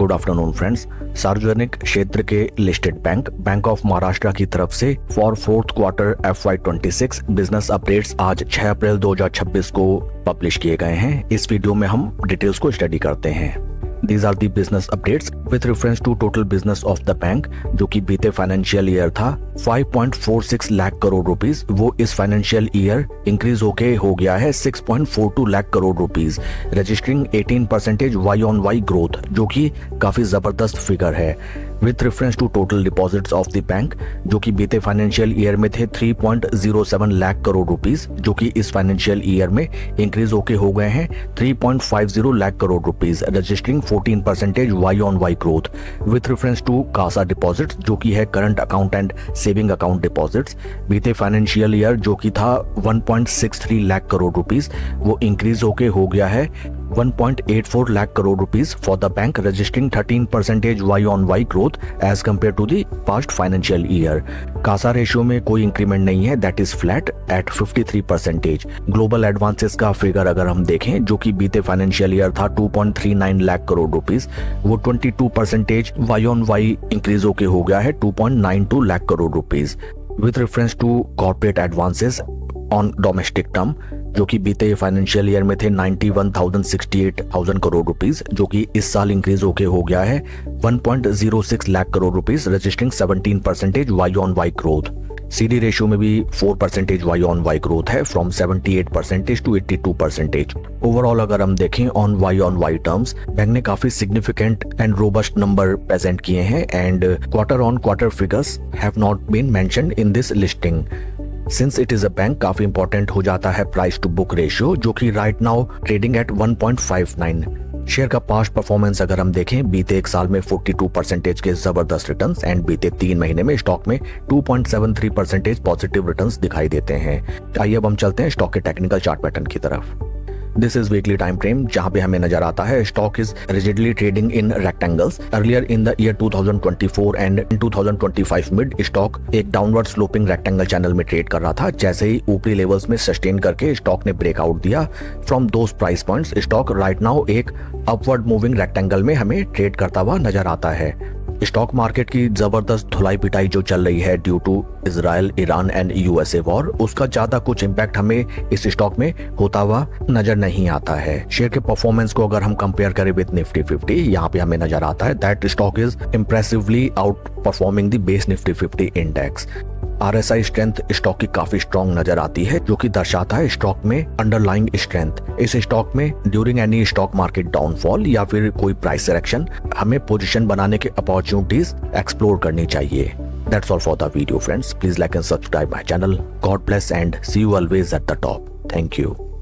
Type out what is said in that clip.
Good afternoon friends. सार्वजनिक क्षेत्र के लिस्टेड बैंक ऑफ महाराष्ट्र की तरफ से for fourth quarter FY26 business updates आज 6 अप्रैल 2026 को पब्लिश किए गए हैं। इस वीडियो में हम डिटेल्स को स्टडी करते हैं। These are the business updates with reference to total business of the bank, जो कि बीते फाइनेंशियल ईयर था 5.46 लाख करोड़ रुपीस, वो इस फाइनेंशियल ईयर इंक्रीज होके हो गया है 6.42 lakh crore rupees, registering 18% Y-on-Y growth, जो कि काफी जबरदस्त फिगर है। With reference to total deposits of the bank, जो कि बीते फाइनेंशियल ईयर में थे 3.07 लाख करोड़ रुपीस, जो कि इस फाइनेंशियल ईयर में इंक्रीज होके हो गए हैं 3.50 lakh crore rupees, registering 14% Y-on-Y growth. With reference to CASA deposits, जो कि है current account and saving account deposits, बीते फाइनेंशियल ईयर जो कि था 1.63 लाख करोड़ रुपीस, वो इंक्रीज होके हो गया है 1.84 lakh crore rupees for the bank, registering 13% Y-on-Y growth as compare to the past financial year. CASA ratio में कोई इंक्रीमेंट नहीं है, that is flat eight 53%। Global advances का फिगर अगर हम देखें, जो कि बीते फाइनेंशियल ईयर था 2.39 लाख करोड़ रुपीस, वो 22% Y-on-Y इंक्रीज होके हो गया है 2.92 lakh crore rupees. With reference to corporate advances on domestic term, जो कि बीते फाइनेंशियल ईयर में थे 91,068,000 करोड़ रुपीस, जो कि इस साल इंक्रीज होके हो गया है 1.06 lakh crore rupees, registering 17% Y-on-Y growth. CD ratio में भी 4% Y-on-Y ग्रोथ है, फ्रॉम 78% टू 82%। ओवरऑल अगर हम देखें ऑन Y-on-Y टर्म्स, बैंक ने काफी significant and robust number present किए हैं and quarter on quarter figures have not been mentioned in this listing. Since it is a bank, काफी important हो जाता है प्राइस टू बुक रेशियो, जो कि right now trading at 1.59। Share का past performance अगर हम देखें, बीते एक साल में 42% के जबरदस्त रिटर्न्स एंड बीते 3 महीने में स्टॉक में 2.73% पॉजिटिव रिटर्न्स दिखाई देते हैं। आइए अब हम चलते हैं स्टॉक के टेक्निकल चार्ट पैटर्न की तरफ। This is weekly time frame, जहां पे हमें नजर आता है stock is rigidly trading in rectangles. Earlier in the year 2024 and in 2025 mid, stock एक डाउनवर्ड स्लोपिंग रेक्टेंगल चैनल में ट्रेड कर रहा था। जैसे ही ऊपरी लेवल्स में सस्टेन करके स्टॉक ने ब्रेकआउट दिया from those price points, stock right now एक अपवर्ड मूविंग रेक्टेंगल में हमें ट्रेड करता हुआ नजर आता है। स्टॉक मार्केट की जबरदस्त धुलाई पिटाई जो चल रही है due to Israel, Iran and USA war, उसका ज्यादा कुछ इम्पैक्ट हमें इस स्टॉक में होता हुआ नजर नहीं आता है। शेयर के परफॉर्मेंस को अगर हम कंपेयर करें विद निफ्टी 50, यहाँ पे हमें नजर आता है that stock is impressively out performing the base Nifty 50 index. RSI strength stock की काफी स्ट्रॉन्ग नजर आती है, जो कि दर्शाता है स्टॉक में अंडरलाइंग स्ट्रेंथ। इस स्टॉक में during any stock market downfall या फिर कोई प्राइस सिलेक्शन, हमें पोजीशन बनाने के अपॉर्चुनिटीज एक्सप्लोर करनी चाहिए। That's all for the video friends. Please like and subscribe my channel. God bless and see you always at the top. Thank you.